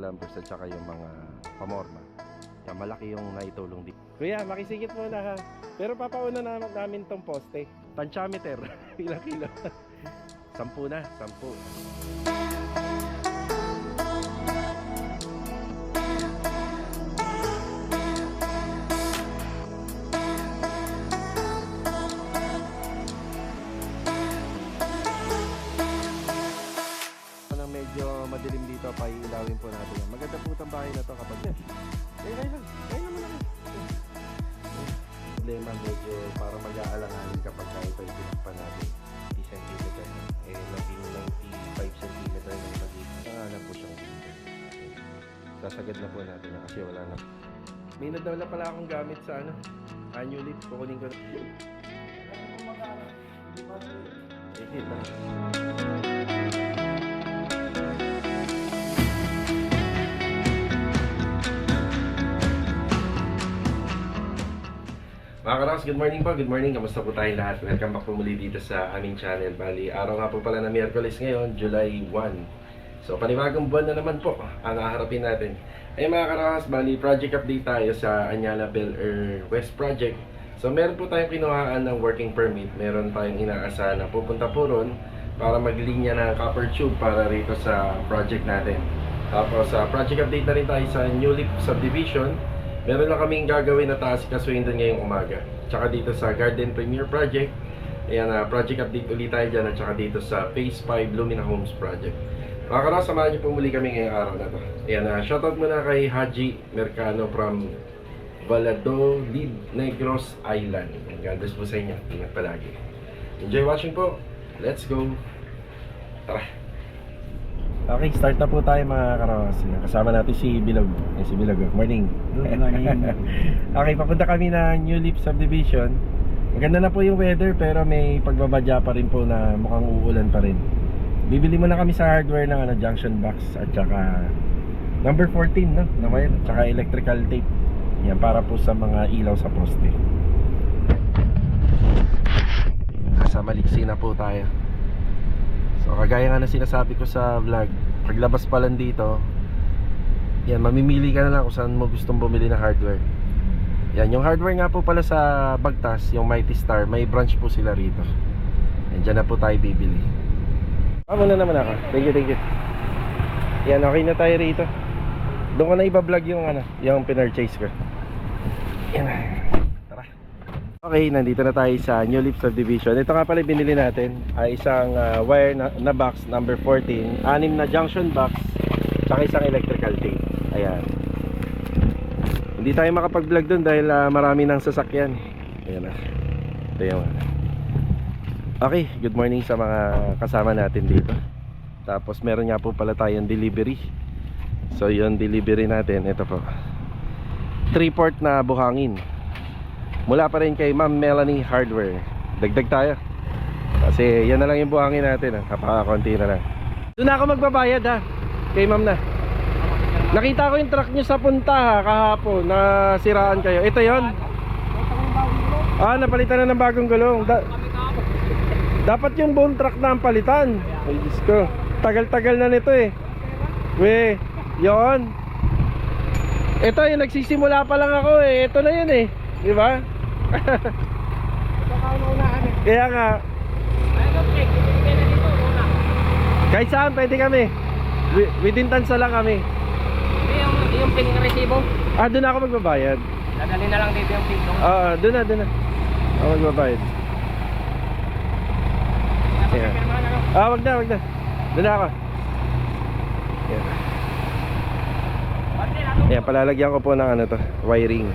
lumbers at saka yung mga pamorma. Kaya malaki yung naitulong dito. Kuya, makisigit muna ha. Pero papauna namin tong poste. Tantiameter. Ilang kilo? 10 na, 10. Medyo madilim dito, paiilawin po natin yan. Maganda po itong bahay na to kapag kaya lang naman ako. Problema medyo para mag-aalanganin kapag ito yung pinakpan natin 50 cm naging 95 cm yung magiging alam po siyang sasagad na po natin na kasi wala na. May nadala pala akong gamit sa annual leaf, kukunin ko na. Mga Karaos, good morning po, good morning. Kamusta po tayong lahat? Welcome back po muli dito sa aming channel. Bali, araw nga po pala na Miyerkules ngayon, July 1. So, panibagong buwan na naman po ang haharapin natin. Ay mga Karaos, bali, project update tayo sa Anyala Bel Air West Project. So, meron po tayong kinuhaan ng working permit. Meron tayong inaasahan na pupunta po ron para maglinya ng copper tube para rito sa project natin. Tapos, sa project update na rin tayo sa New Leaf Subdivision. Meron lang kaming gagawin na taas kasuhin doon ngayong umaga. Tsaka dito sa Garden Premier Project. Ayan, project update ulit tayo dyan. At tsaka dito sa Phase 5 Lumina Homes Project. Mga Karaos, samahan niyo po muli kami ngayong araw na to. Ayan, shoutout muna kay Haji Mercano from Valladolid, Negros Island. God bless po sa inyo. Ingat palagi. Enjoy watching po. Let's go. Tara. Okay, start na po tayo mga Karaos. Kasama natin si Bilog. Si Bilog, good morning. Good morning. Okay, papunta kami na New Leaf Subdivision. Maganda na po yung weather pero may pagbabadya pa rin po na mukhang uulan pa rin. Bibili muna kami sa hardware ng junction box at saka number 14 no? Na wire, at saka electrical tape. Yan para po sa mga ilaw sa poste. Sa Maliksi na po tayo. So kagaya nga na sinasabi ko sa vlog, paglabas pa lang dito, yan, mamimili ka na lang kung saan mo gustong bumili ng hardware. Yan, yung hardware nga po pala sa Bagtas, yung Mighty Star, may branch po sila rito. Yan, dyan na po tayo bibili. Muna naman ako. Thank you. Yan, okay na tayo rito. Doon ko na iba-vlog yung pinurchase ko. Yan. Okay, nandito na tayo sa New Leaf Subdivision. Ito nga pala binili natin ay isang wire na box number 14, 6 na junction box, saka isang electrical tape. Ayan. Hindi tayo makapag-vlog dun dahil marami ng sasakyan. Ayan na. Ito yung okay, good morning sa mga kasama natin dito. Tapos meron nga po pala tayong delivery. So yung delivery natin, ito po, 3-port na buhangin. Mula pa rin kay Ma'am Melanie Hardware. Dagdag tayo kasi yan na lang yung buhangin natin. Napaka-konti na lang. Doon na ako magbabayad kay Ma'am na. Nakita ko yung truck nyo sa punta kahapon na siraan kayo. Ito yon. Napalitan na ng bagong gulong. Dapat yung buong truck na ang palitan. Ay Diyos ko, tagal-tagal na nito yon. Ito yung nagsisimula pa lang ako Ito na yun diba? Kaya nga kahit saan pwede kami. Within tansa lang kami. Yung ping resibo. Doon ako magbabayad. Dadali na lang dito yung ping. Doon na ako magbabayad. Wag na doon na ako. Yan, palalagyan ko po ng wiring.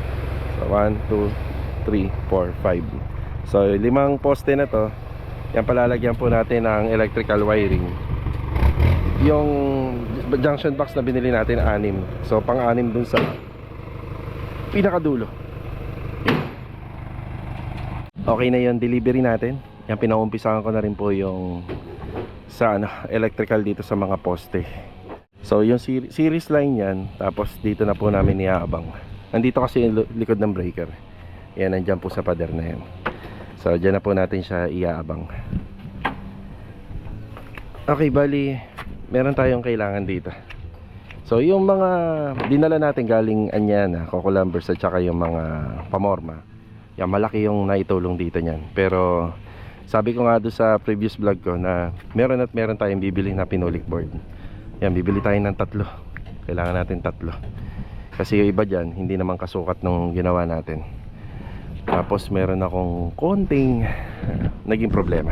So 1, 2, 3, 4, 5. So 5 poste na to. Yan, palalagyan po natin ng electrical wiring. Yung junction box na binili natin 6. So pang-6 dun sa pinakadulo. Okay na yung delivery natin. Yan, pinaumpisahan ko na rin po yung sa electrical dito sa mga poste. So yung series line yan. Tapos dito na po namin iaabang. Nandito kasi yung likod ng breaker. Yan, nandyan po sa pader na yan. So dyan na po natin siya iaabang. Okay, bali meron tayong kailangan dito. So yung mga dinala natin galing Anyana, Coco Lumbers at saka yung mga pamorma, yan, malaki yung naitulong dito niyan. Pero sabi ko nga doon sa previous vlog ko na meron tayong bibili na pinulik board. Yan, bibili tayo ng 3. Kailangan natin 3 kasi yung iba dyan hindi naman kasukat nung ginawa natin. Tapos meron akong konting naging problema,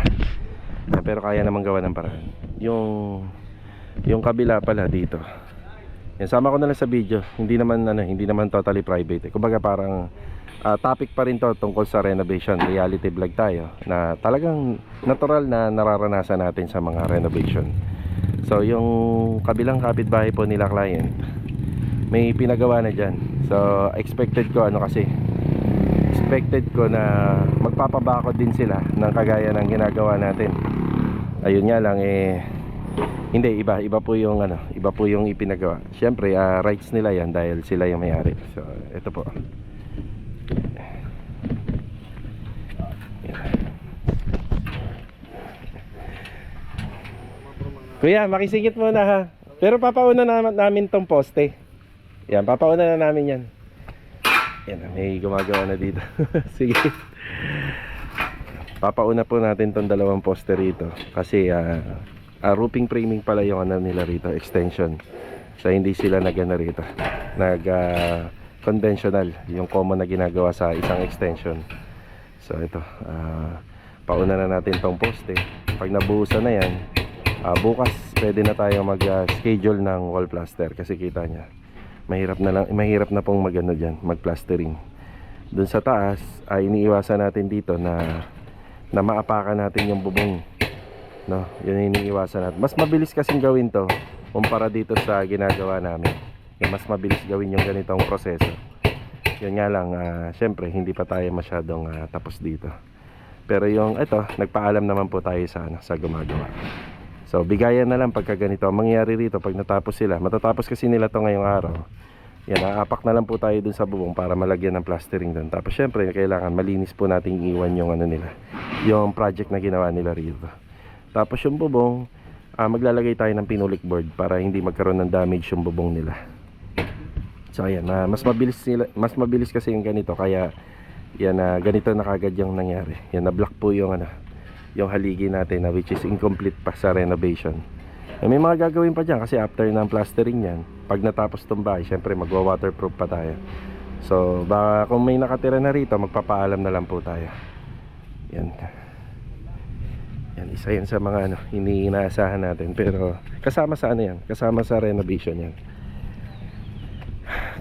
pero kaya naman gawa ng paraan. Yung kabila pala dito, yan, sama ko na lang sa video. Hindi naman totally private. Kumbaga parang topic pa rin to tungkol sa renovation. Reality vlog tayo na talagang natural na nararanasan natin sa mga renovation. So yung kabilang kapitbahay po nila client, may pinagawa na dyan. So expected ko na magpapabakod din sila ng kagaya ng ginagawa natin. Ayun nga lang hindi, iba po yung ipinagawa. Siyempre rights nila yan dahil sila yung may-ari. So ito po. Kuya, makisingit muna ha. Pero papauna namin tong poste. Yan, papauna na namin yan. Yan, may gumagawa na dito. Sige. Papauna po natin tong 2 poste rito. Kasi roofing framing pala yung nila rito, extension. So hindi sila rito conventional, yung common na ginagawa sa isang extension. So ito, pauna na natin tong poste. Pag nabuhusan na yan, bukas pwede na tayo mag-schedule ng wall plaster. Kasi kita nya, mahirap na pong mag-plastering. Dun sa taas ay iniiwasan natin dito na maapakan natin yung bubong. No, yun yung iniiwasan natin. Mas mabilis kasing gawin to kumpara dito sa ginagawa namin. Mas mabilis gawin yung ganitong proseso. Yun nga lang, syempre hindi pa tayo masyadong tapos dito. Pero yung ito, nagpaalam naman po tayo sa gumagawa. So bigayan na lang pagka ganito ang mangyayari rito. Pag natapos sila, matatapos kasi nila to ngayong araw. Yan, aapak na lang po tayo dun sa bubong para malagyan ng plastering dun. Tapos syempre kailangan malinis po nating iwan yung nila, yung project na ginawa nila rito. Tapos yung bubong, maglalagay tayo ng pinulik board para hindi magkaroon ng damage yung bubong nila. So ayan, mas mabilis kasi yung ganito. Kaya yan, ganito na kagad yung nangyari. Yan, na-block po yung haligi natin which is incomplete pa sa renovation. May mga gagawin pa dyan kasi after ng plastering yan, pag natapos itong bahay, syempre magwa-waterproof pa tayo. So baka kung may nakatira na rito, magpapaalam na lang po tayo. Yan, isa yan sa mga inaasahan natin. Pero kasama sa kasama sa renovation yan.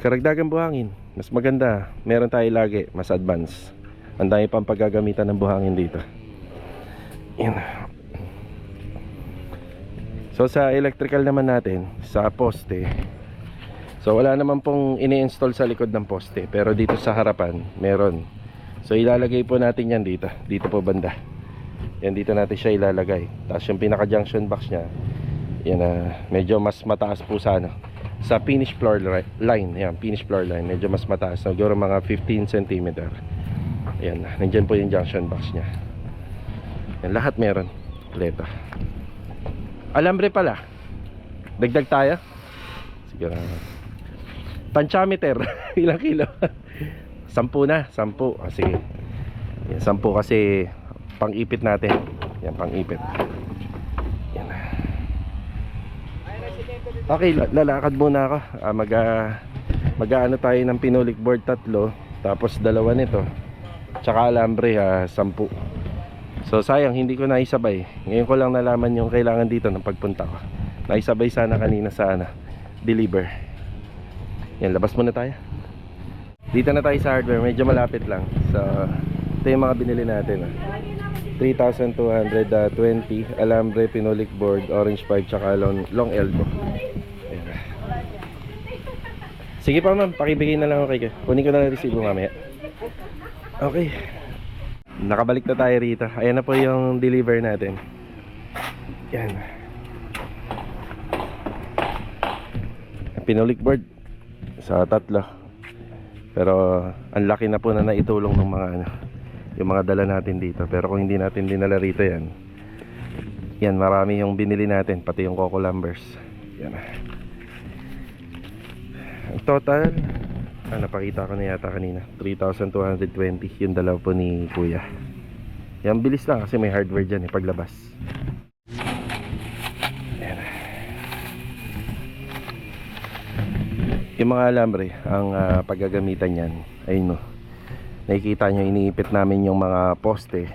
Karagdagan buhangin, mas maganda. Meron tayo lagi, mas advance. Ang dami pang paggagamitan ng buhangin dito. Yan. So sa electrical naman natin, sa poste, so wala naman pong ini-install sa likod ng poste, pero dito sa harapan meron. So ilalagay po natin yan dito po banda. Yan, dito natin siya ilalagay. Tapos yung pinaka junction box nya, yan, medyo mas mataas po sa finish floor line. Yan, finish floor line, medyo mas mataas, siguro mga 15 cm. Yan, nandiyan po yung junction box nya. Yan, lahat meron kompleto. Alambre pala, dagdag tayo. Siguro panchameter. Ilang kilo? 10 na, 10. Sige, yan, 10 kasi pang-ipit natin. Yan, pang-ipit. Yan. Okay, lalakad muna ako. Mag-aano tayo ng pinulik board 3, tapos 2 nito, tsaka alambre 10. So sayang hindi ko naisabay. Ngayon ko lang nalaman yung kailangan dito ng pagpunta ko. Naisabay sana kanina sa deliver. Yan, labas muna tayo. Dito na tayo sa hardware, medyo malapit lang. So ito yung mga binili natin. 3,220 alambre, pinulik board, orange pipe, tsaka long elbow. Ayan. Sige pa ma'am, pakibigay na lang ako kayo. Kunin ko na lang resibo mamaya. Okay, nakabalik na tayo rito. Ayan na po yung deliver natin. Yan, pinulik board sa 3. Pero ang laki na po na naitulong ng mga yung mga dala natin dito. Pero kung hindi natin dinala rito yan, marami yung binili natin, pati yung Coco Lumbers. Yan. Ang total, napakita ko na yata kanina, 3,220 yung dalaw po ni kuya. Yan, bilis lang kasi may hardware dyan paglabas. Ayan. Yung mga alambre, ang paggagamitan yan, ayun no, nakikita nyo, iniipit namin yung mga poste.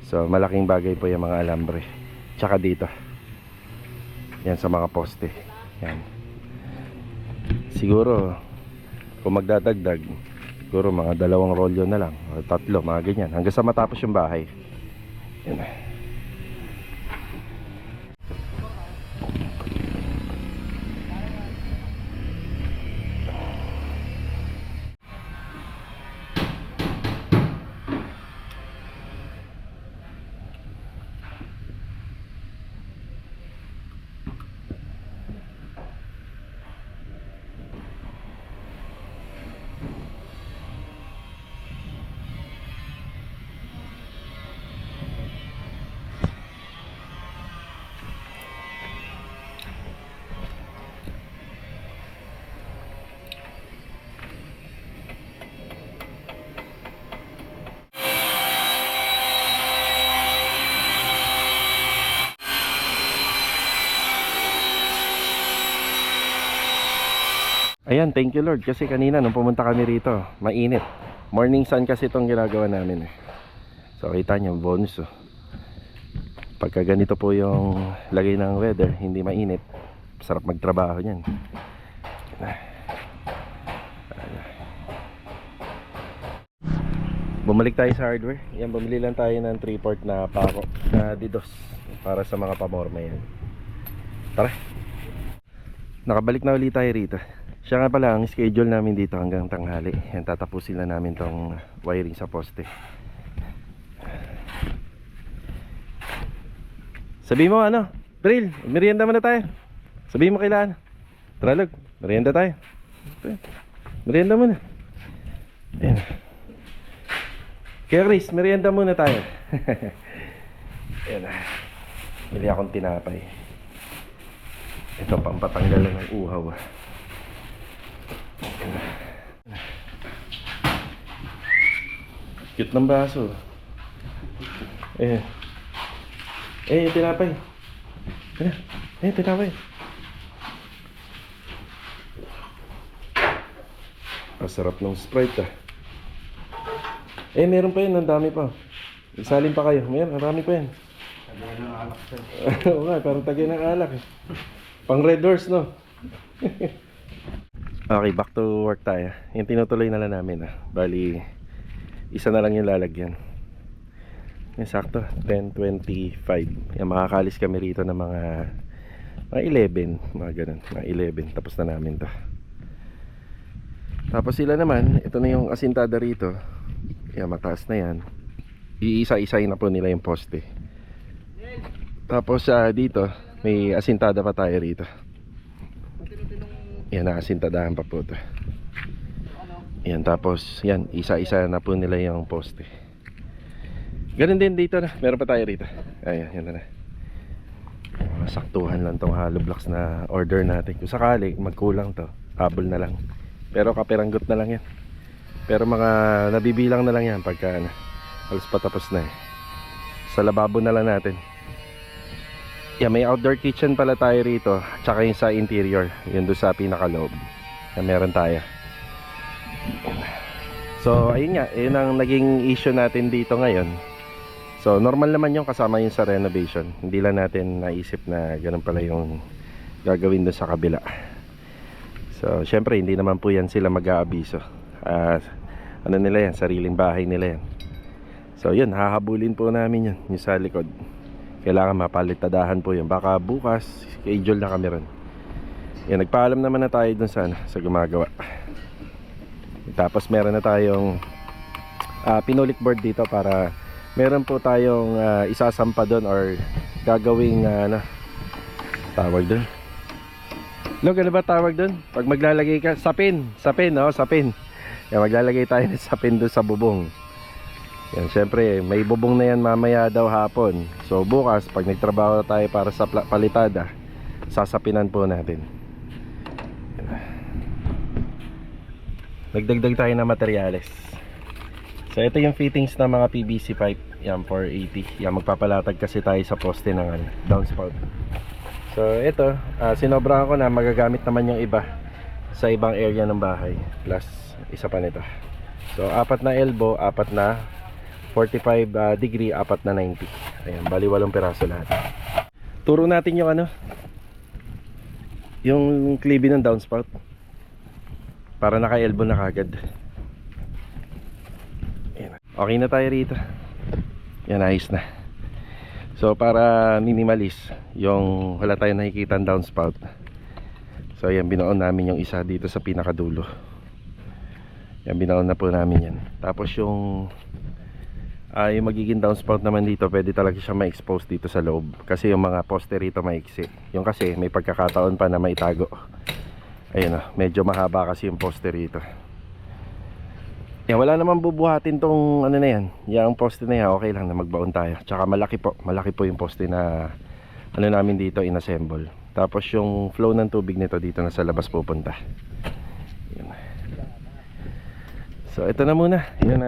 So malaking bagay po yung mga alambre. Tsaka dito, yan sa mga poste. Yan. Siguro kung magdadagdag, siguro mga 2 rolyo na lang o 3, mga ganyan, hanggang sa matapos yung bahay. Yan. Ayan, thank you Lord, kasi kanina nung pumunta kami rito, mainit. Morning sun kasi itong ginagawa namin So kita nyo, bonus Pagka ganito po yung lagay ng weather, hindi mainit, sarap magtrabaho niyan. Bumalik tayo sa hardware. Yan, bumili lang tayo ng 3-port na pako na DDoS para sa mga pamorma yan. Tara, nakabalik na ulit tayo rito. Siya nga pala, ang schedule namin dito hanggang tanghali. Yan, tatapusin na namin tong wiring sa poste. Sabi mo ano, Bril, merienda muna tayo. Sabi mo kailan. Tralog, merienda tayo. Merienda muna. Ayan. Kaya Chris, merienda muna tayo. Ayan. Bili akong tinapay. Ito, pampatanggal lang ng uhaw. Cute ng baso. Yung tinapay. Tinapay. Sarap ng Sprite meron pa yun, ang dami pa. Isalin pa kayo, meron, marami pa yan. Tagay ng alak. Oo nga, parang tagay ng alak Pang Red Horse, no? Okay, back to work tayo. Yung tinutuloy na lang namin Bali, isa na lang yung lalagyan. Yung sakto, 10:25. Yan, makakalis kami rito ng mga 11, mga ganun, mga 11. Tapos na namin to. Tapos sila naman, ito na yung asintada rito. Yan, mataas na yan. Iisa-isay na po nila yung poste. Tapos dito, may asintada pa tayo rito. Yan, naasintadahan pa po ito. Yan, tapos yan, isa-isa na po nila yung poste. Ganun din dito na, meron pa tayo rito. Ayan, yan na. Saktuhan lang tong hollow blocks na order natin. Kung sakali magkulang to, habol na lang. Pero kapiranggot na lang yan. Pero mga nabibilang na lang yan pagka halos patapos na Sa lababo na lang natin. Yeah, may outdoor kitchen pala tayo rito. Tsaka yung sa interior, yun doon sa pinakaloob na meron tayo. So ayun nga, yun ang naging issue natin dito ngayon. So normal naman yung kasama yun sa renovation. Hindi lang natin naisip na ganun pala yung gagawin doon sa kabila. So syempre hindi naman po yan sila mag-aabiso. Ano nila yan, sariling bahay nila yan. So yun, hahabulin po namin yun, yung sa likod. Kailangan mapalitadahan po yun. Baka bukas, schedule na kami ron. Yan, nagpaalam naman na tayo dun sa gumagawa. Tapos meron na tayong pinulik board dito para meron po tayong isasampa dun or gagawing tawag dun. Log, ano ba tawag dun? Pag maglalagay ka, sapin, no? Sapin. Yan, maglalagay tayo ng sapin dun sa bubong. Yan, syempre, may bubong na yan mamaya daw hapon. So bukas, pag nagtrabaho tayo para sa palitada, sasapinan po natin. Yan. nagdagdag tayo ng materyales. So ito yung fittings ng mga PVC pipe. Yan, 480. Yan, magpapalatag kasi tayo sa poste ng downspout. So ito, sinobrahan ko na magagamit naman yung iba sa ibang area ng bahay. Plus isa pa nito. So 4 na elbow, 4 na 45 degree, 4 na 90. Ayan, bali 8 piraso lahat. Turo natin yung yung clippy ng downspout para naka-elbow na kagad. Ayan. Okay na tayo rito. Yan, ayos na. So para minimalist, yung wala tayong nakikita ng downspout. So ayan, binaon namin yung isa dito sa pinakadulo. Yan, binaon na po namin yan. Tapos yung magiging downspout naman dito, pwede talaga siya ma-expose dito sa loob. Kasi yung mga poste rito maiksi. Yung kasi may pagkakataon pa na maitago. Ayun medyo mahaba kasi yung poste rito. Yan, wala naman bubuhatin tong na yan. Yung poste na yan, okay lang na magbaon tayo. Tsaka malaki po yung poste na namin dito inassemble. Tapos yung flow ng tubig nito dito na sa labas pupunta. Yan. So ito na muna. Yan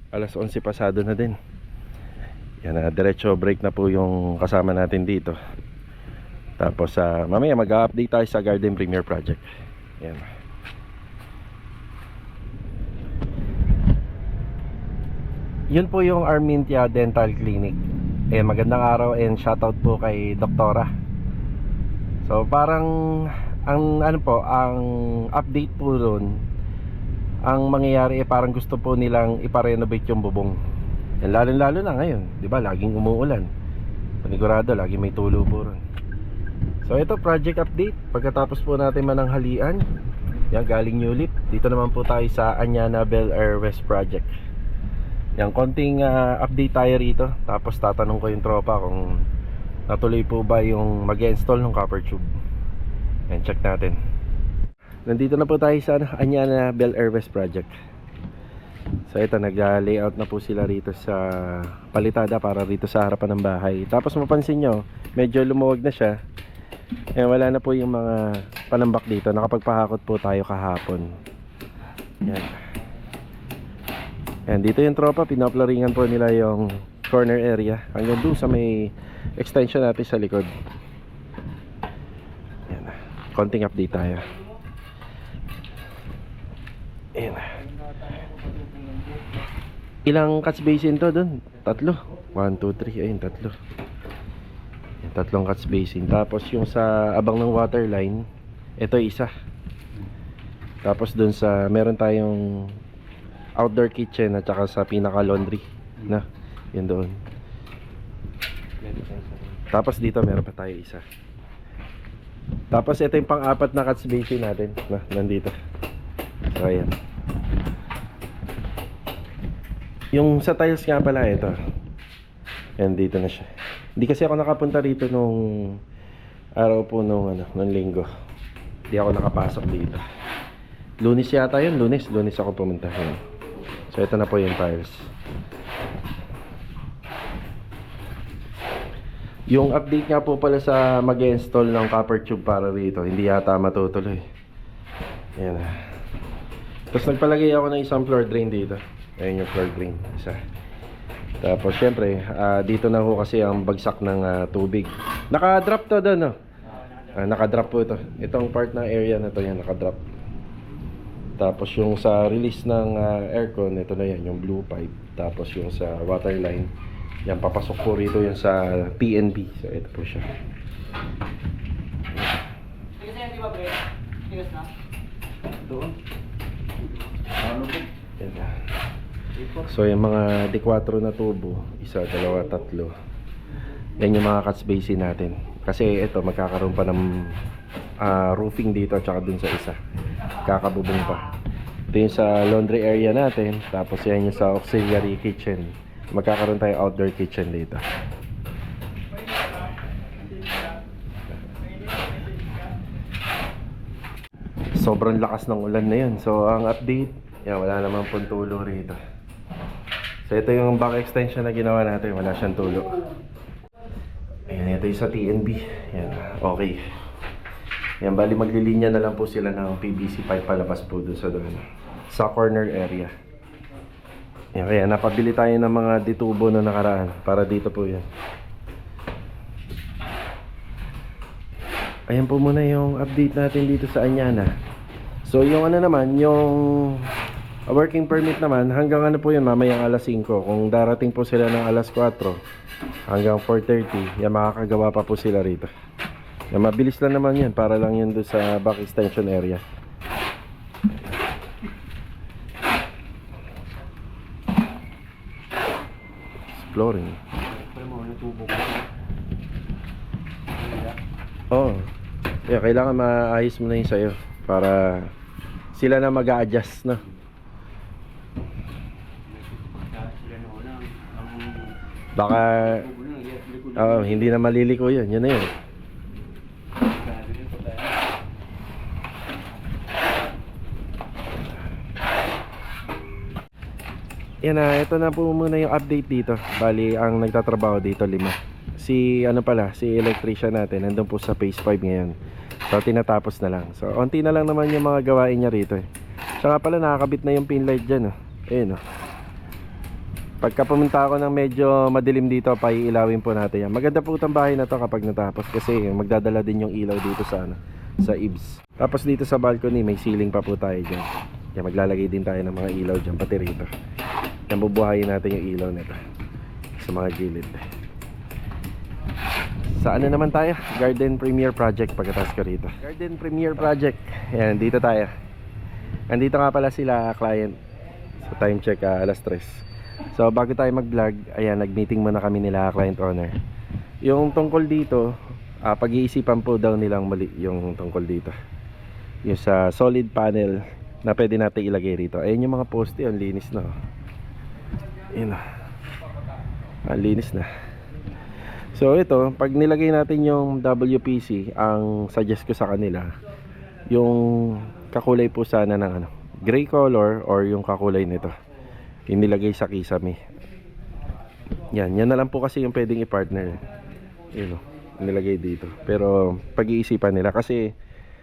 alas 11 pasado na din. Yan diretso break na po yung kasama natin dito. Tapos mamaya mag-update tayo sa Garden Premier Project. Yan. Yun po yung Armintia Dental Clinic. Magandang araw and shoutout po kay Doktora. So parang ang update po doon, ang mangyayari parang gusto po nilang ipa-renovate yung bubong. Lalo na ngayon, 'di ba? Laging umuulan. Panigurado lagi may tulo po ron. So ito project update. Pagkatapos po natin mananghalian, yan galing Newlip. Dito naman po tayo sa Anyana Bel Air West Project. Yan, konting update tayo rito. Tapos tatanong ko yung tropa kung natuloy po ba yung mag-install ng copper tube. Yan, check natin. Nandito na po tayo sa Anyana Bel Air West Project. So ito, nag-layout na po sila rito sa palitada para rito sa harapan ng bahay. Tapos mapansin nyo, medyo lumuwag na siya. Wala na po yung mga panambak dito. Nakapagpahakot po tayo kahapon. Yan. Yan, dito yung tropa, pinaplaringan po nila yung corner area hanggang doon sa may extension natin sa likod. Yan. Konting update tayo. Yan. Ilang catch basin to doon? 3. 1, 2, 3. Ayun, 3. Yan, 3 catch basin. Tapos yung sa abang ng water line, ito isa. Tapos doon sa meron tayong outdoor kitchen at saka sa pinaka laundry na yun doon. Tapos dito meron pa tayo isa. Tapos ito yung pang-4 na catch basin natin na nandito. So ayan. Yung sa tiles nga pala ito. Yan, dito na siya. Hindi kasi ako nakapunta dito nung araw po nung linggo. Hindi ako nakapasok dito. Lunes yata yun, lunes ako pumunta. Yan. So ito na po yung tiles. Yung update nga po pala sa mag-install ng copper tube para rito, hindi yata matutuloy. Ayan. Tapos nagpalagay ako ng isang floor drain dito. Ayan yung floor drain, isa. Tapos syempre, dito na ho kasi ang bagsak ng tubig. Naka-drop to doon, no? Naka-drop po ito. Itong part ng area na to, yan, naka-drop. Tapos yung sa release ng aircon, ito na yan, yung blue pipe. Tapos yung sa water line, yan, papasok po rito yung sa PNB. So ito po siya. Doon. So yung mga D4 na tubo, 1, 2, 3. Yan yung mga catch basin natin. Kasi ito, magkakaroon pa ng roofing dito at saka dun sa isa. Kakabubong pa. Ito yung sa laundry area natin. Tapos yan yung sa auxiliary kitchen. Magkakaroon tayo outdoor kitchen dito. Sobrang lakas ng ulan na yun. So ang update, yan, wala namang pong tulo rito. So ito yung back extension na ginawa natin. Wala siyang tulo. Ayan, ito yung sa TNB. Yan, okay. Yan, bali maglilinya na lang po sila ng PVC pipe palabas po doon sa doon. sa corner area. Yan, kaya napabili tayo ng mga ditubo na nakaraan para dito po yan. Ayan po muna yung update natin dito sa Anyana. So yung ano naman, yung working permit naman, hanggang ano po yun, mamayang alas 5. Kung darating po sila ng alas 4 hanggang 4:30, yan, makakagawa pa po sila rito. Yan, mabilis lang naman yan, para lang yun doon sa back extension area. Exploring. Oo. Yeah, kailangan maayos mo na yung sa'yo para sila na mag-a-adjust, no? Baka hindi na maliliko yun. Yun na yun. Yan na, ito na po muna yung update dito. Bali, ang nagtatrabaho dito 5. Si ano pala, si electrician natin nandun po sa phase 5 ngayon. So tinatapos na lang. So onti na lang naman yung mga gawain niya rito eh. Siya nga pala nakakabit na yung pin light dyan, oh. Ayun, oh. Pagka pumunta ako ng medyo madilim dito, paiilawin po natin yan. Maganda po itong bahay na to kapag natapos kasi magdadala din yung ilaw dito sa ano, sa eaves. Tapos dito sa balcony may ceiling pa po tayo dyan. Yan, maglalagay din tayo ng mga ilaw dyan pati rito. Yan, bubuhayin natin yung ilaw nito sa mga gilid. Sa ano naman tayo? Garden Premier Project pagkatapos ko rito. Garden Premier Project. Yan, dito tayo. Nandito nga pala sila client. So time check alas 3. So bago tayo mag-vlog, ayan, nag-meeting muna kami nila client owner. Yung tungkol dito, pag-iisipan po daw nilang mali yung tungkol dito. Yung sa solid panel na pwede natin ilagay rito. Ayan yung mga poste, ang linis na. Ayan, ang linis na. So ito, pag nilagay natin yung WPC, ang suggest ko sa kanila, yung kakulay po sana ng ano, gray color or yung kakulay nito. Yung nilagay sa kisame. Yan na lang po kasi yung pwedeng i-partner. Yun o, nilagay dito. Pero pag-iisipan nila kasi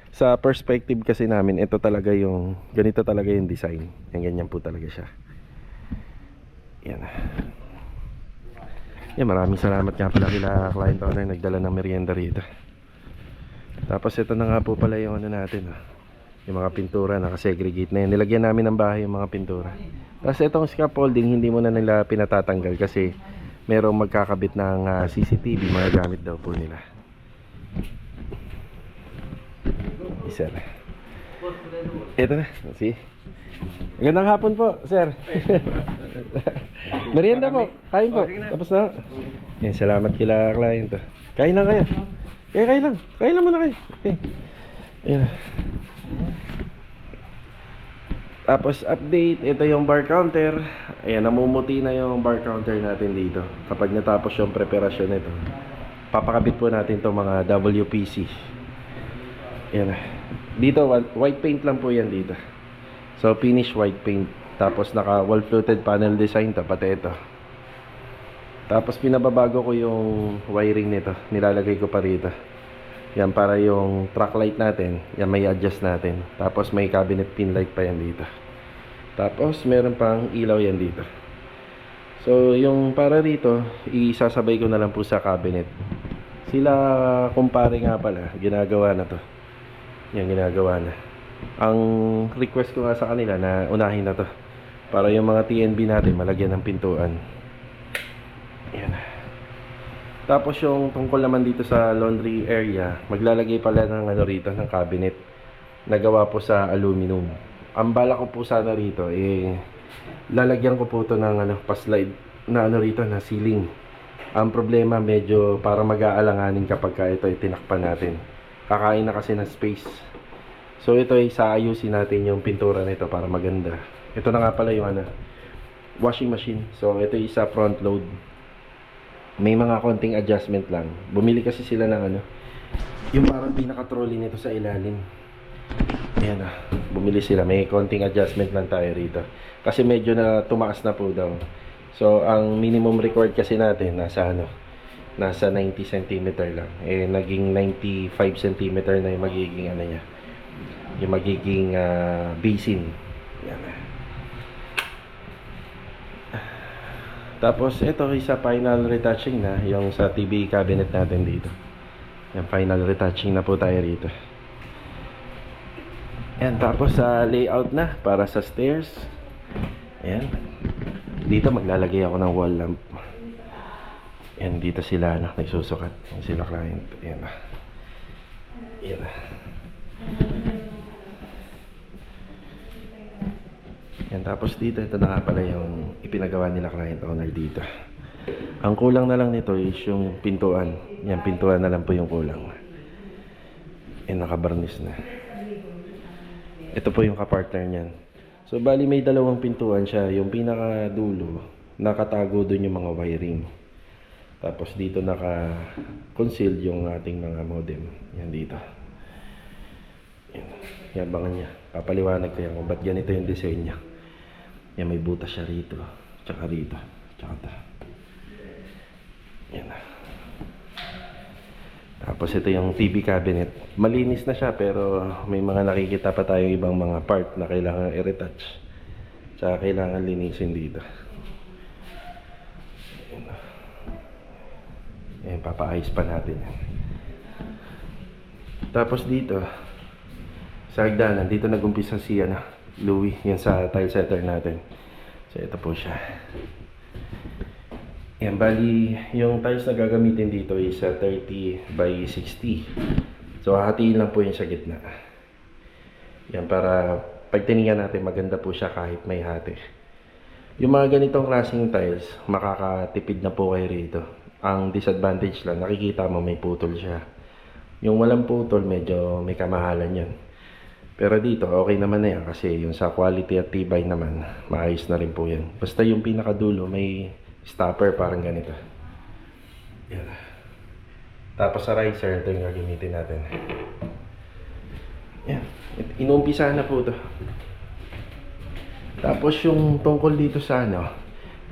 sa perspective kasi namin, ito talaga yung, ganito talaga yung design. Yan, ganyan po talaga siya. Yan. Yan, maraming salamat nga pala kila client owner, nagdala ng merienda rito. Tapos ito na nga po pala yung ano natin, yung mga pintura, nakasegregate na yan. Nilagyan namin ng bahay yung mga pintura. Tapos itong scaffolding, hindi mo na nila pinatatanggal kasi merong magkakabit ng CCTV, mga gamit daw po nila. Isa na. Ito na, see? Magandang hapon po, sir. Merienda po, kain po. Tapos na. Yan, salamat kila client. Kain lang kayo. Kain lang muna kayo. Okay. Ayan. Tapos update, ito yung bar counter. Ayan, namumuti na yung bar counter natin dito. Kapag natapos yung preparasyon nito, papakabit po natin itong mga WPC. Ayan. Dito, white paint lang po yan dito. So finish white paint. Tapos naka wall fluted panel design to, pati ito. Tapos pinababago ko yung wiring nito. Nilalagay ko pa rito. Yan, para yung track light natin, yan may adjust natin. Tapos may cabinet pin light pa yan dito. Tapos meron pang ilaw yan dito. So yung para rito, isasabay ko na lang po sa cabinet. Sila kumpare nga pala, ginagawa na to. Yan, ginagawa na. Ang request ko nga sa kanila na unahin na to para yung mga TNB natin malagyan ng pintuan. Yan. Tapos yung tungkol naman dito sa laundry area, maglalagay pala ng ano rito, ng cabinet na gawa po sa aluminum. Ang bala ko po sana rito lalagyan ko po to ng ano, pa-slide na ano rito, na ceiling. Ang problema, medyo para mag-aalanganin kapag ito ay tinakpan natin. Kakain na kasi ng space. So ito ay saayusin natin yung pintura nito para maganda. Ito na nga pala yung ano, washing machine. So ito ay isa front load. May mga konting adjustment lang. Bumili kasi sila ng ano, yung parang pinaka-trolley nito sa ilalim. Ayan na, bumili sila. May konting adjustment lang tayo rito. Kasi medyo na tumaas na po daw. So ang minimum required kasi natin nasa ano, nasa 90 cm lang. Naging 95 cm na yung magiging ano niya, yung magiging basin. Yan. Tapos ito isa final retouching na yung sa TV cabinet natin dito. Yan, final retouching na po tayo rito. Yan, tapos sa layout na para sa stairs. Yan. Dito maglalagay ako ng wall lamp. Yan, dito sila nagsusukat. Yan sila client. Yan. Yan. Yan, tapos dito, ito na nga pala yung ipinagawa nila client owner dito. Ang kulang na lang nito is yung pintuan. Yan, pintuan na lang po yung kulang. Yan, nakabarnis na. Ito po yung kapartner niyan. So, bali may dalawang pintuan siya. Yung pinaka-dulo, nakatago dun yung mga wiring. Tapos dito naka-concealed yung ating mga modem. Yan dito. Yan. Yabangan niya. Papaliwanag ko yan kung ba't ganito yung design niya. Yan, may butas siya rito. Tsaka rito. Tsaka ito. Yan. Tapos ito yung TV cabinet. Malinis na siya pero may mga nakikita pa tayong ibang mga part na kailangan i-retouch. Tsaka kailangan linisin dito. Ayan, papaayos pa natin yan. Tapos dito, sa hagdanan, dito nag-umpisa si Louie, yan sa tile setter natin. So ito po siya. Yan, bali, yung tiles na gagamitin dito is 30 by 60. So hatiin lang po yun sa gitna. Yan, para pag tinignan natin, maganda po siya kahit may hati. Yung mga ganitong klaseng tiles, makakatipid na po kayo rito. Ang disadvantage lang, nakikita mo may putol siya. Yung walang putol, medyo may kamahalan yan. Pero dito, okay naman na yan kasi yung sa quality at tibay naman, maayos na rin po yan. Basta yung pinakadulo, may stopper parang ganito. Yan. Tapos sa riser, ito yung gagamitin natin. Yan. Inumpisa na po ito. Tapos yung tungkol dito sa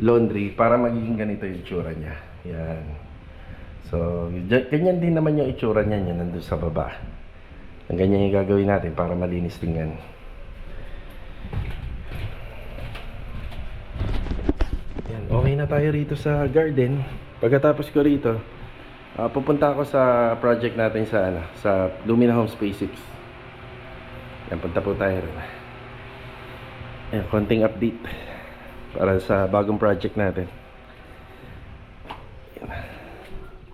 laundry, para magiging ganito yung itsura niya. Yan. So, ganyan din naman yung itsura niya, yan nandun sa baba. Ang ganyan yung gagawin natin para malinis tingnan. Yan, okay na tayo rito sa garden. Pagkatapos ko rito, pupunta ako sa project natin sa sa Lumina Home Space 6. Yan, punta po tayo rin. Yan, konting update para sa bagong project natin.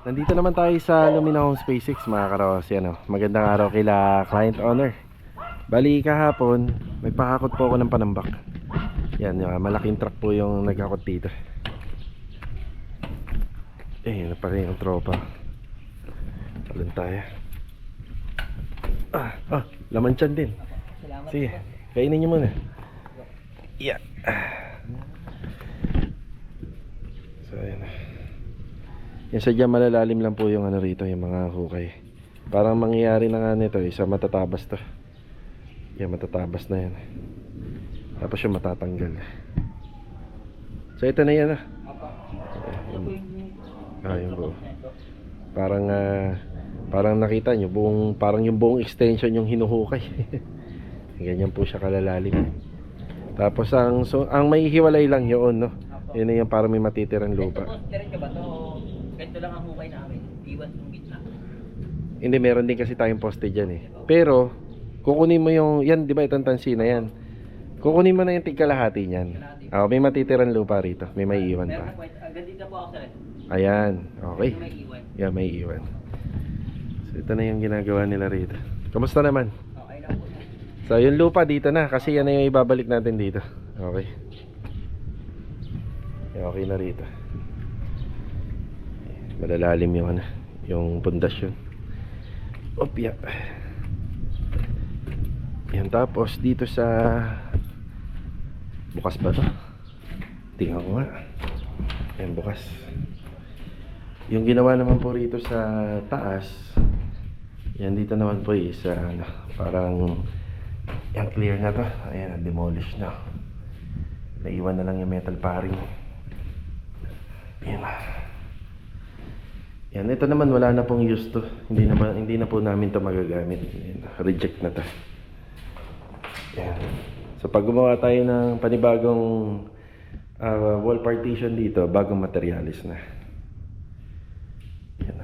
Nandito naman tayo sa Lumina Home Space 6 mga karos. Magandang araw kila client owner. Bali kahapon, may pakakot po ako ng panambak. Yan, malaking truck po yung nagkakot dito. Yun pa rin yung tropa. Talon tayo. Laman tiyan din. Sige, kainin nyo muna. Yeah. So, ayan. Yan, sadya malalalim lang po yung rito, yung mga hukay. Parang mangyayari na nga nito, isa matatabas to. Yan, matatabas na yan. Tapos yung matatanggal. So ito na yan yung buo. Parang nakita nyo, parang yung buong extension yung hinuhukay. Ganyan po siya kalalalim. Tapos ang may hiwalay lang yun, no? Yun na yung parang may matitirang lupa. Diretso ba to? Ganito lang ang hukay namin. Iwan yung gitna. Hindi, meron din kasi tayong poste dyan eh. Pero, kukunin mo yung, yan, di ba itong tansi na yan? Kukunin mo na yung tigkalahati niyan. May matitirang lupa rito. May iwan pa. Hanggang dito po ako sir. Ayan, okay. May iwan. Yeah, may iwan. So, ito na yung ginagawa nila rito. Kamusta naman? Okay lang po. So, yung lupa dito na. Kasi yan na yung ibabalik natin dito. Okay. Okay na rito. Malalalim yung pundasyon. Opya. Yan, tapos dito sa bukas ba to? Tingnan ko nga. Yan, bukas. Yung ginawa naman po rito sa taas, yan dito naman po is parang yan, clear na to. Ayan, demolish na. Naiwan na lang yung metal paring. Yan. Yan, ito naman wala na pong use to. Hindi na po namin to magagamit. Yan, reject na to. Yan. So pag gumawa tayo ng panibagong wall partition dito, bagong materialis na. Yan.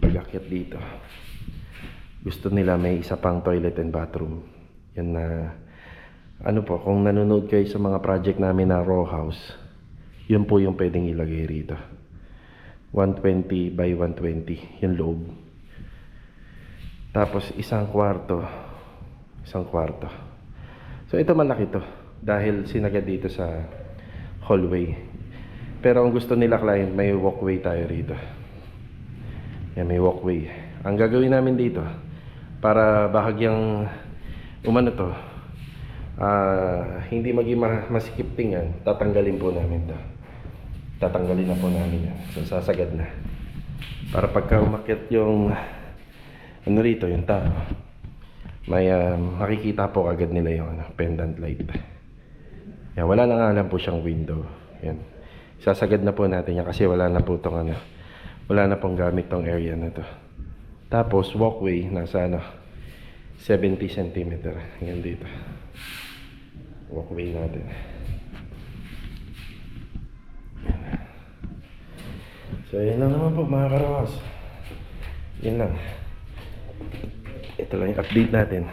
Pag-akyat dito, gusto nila may isa pang toilet and bathroom. Yan na, ano po, kung nanonood kayo sa mga project namin na row house, yun po yung pwedeng ilagay rito. 120 by 120 yung loob. Tapos isang kwarto. So ito malaki to dahil sinagad dito sa hallway. Pero ang gusto nila client, may walkway tayo rito. Yan, may walkway. Ang gagawin namin dito, para bahagyang umano to, hindi maging masikip tingan, tatanggalin po namin to. Tatanggalin na po namin yan. So sasagad na. Para pagka umakyat yung ano rito, yung tao, may makikita po agad nila yung pendant light. Yan, wala na nga lang po siyang window. Yan. Sasagad na po natin yan kasi wala na po tong ano, wala na pong gamit tong area na to. Tapos walkway nasa 70 cm hanggang dito. Walkway natin. So yun lang naman po mga karawas. Yun lang. Ito lang yung update natin.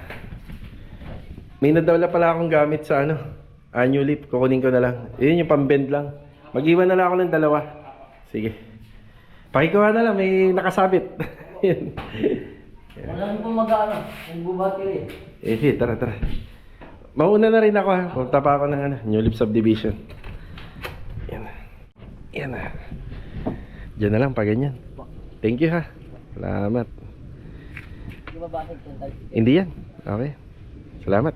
May nadawala pala akong gamit sa annual leaf. Kukunin ko na lang. Yun yung pambend lang. Mag-iwan na lang ako ng dalawa. Sige. Pakikuha na lang. May nakasabit. Yun. Wala nyo pong mag-ano, kung bumati Sige, tara. Mauna na rin ako ha. Punta pa ako ng New Leaf Subdivision. Yan na. Diyan na lang pa ganyan. Thank you ha. Salamat. Di ba bakit kung tayo? Hindi yan. Okay. Salamat.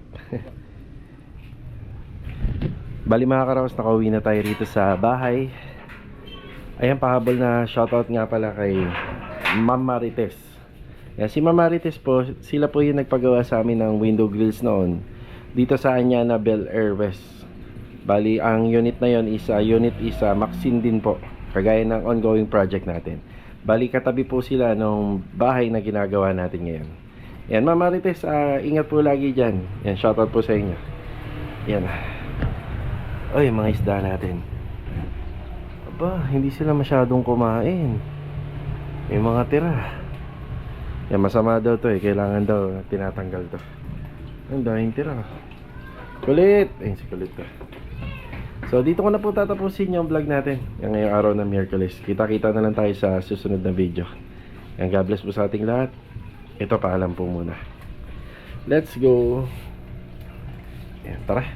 Bali mga karaos, nakauwi na tayo rito sa bahay. Ayan, pahabol na shoutout nga pala kay Ma'am Marites. Yan, si Ma'am Marites po, sila po yung nagpagawa sa amin ng window grills noon dito sa Anyana Bel Air West. Bali, ang unit na yon is Maxine din po, kagaya ng ongoing project natin. Bali, katabi po sila nung bahay na ginagawa natin ngayon. Yan, Ma'am Marites, ingat po lagi dyan. Yan, shoutout po sa inyo. Yan. Oy, mga isda natin. Aba, hindi sila masyadong kumain. May mga tira. Yan, masama daw to kailangan daw tinatanggal to. Ang daming tira. Kulit! Ayun si kulit to. So dito ko na po tatapusin yung vlog natin. Yung ngayong araw ng Miyerkules. Kita-kita na lang tayo sa susunod na video. Yan, God bless po sa ating lahat. Ito, paalam po muna. Let's go. Yan, tara.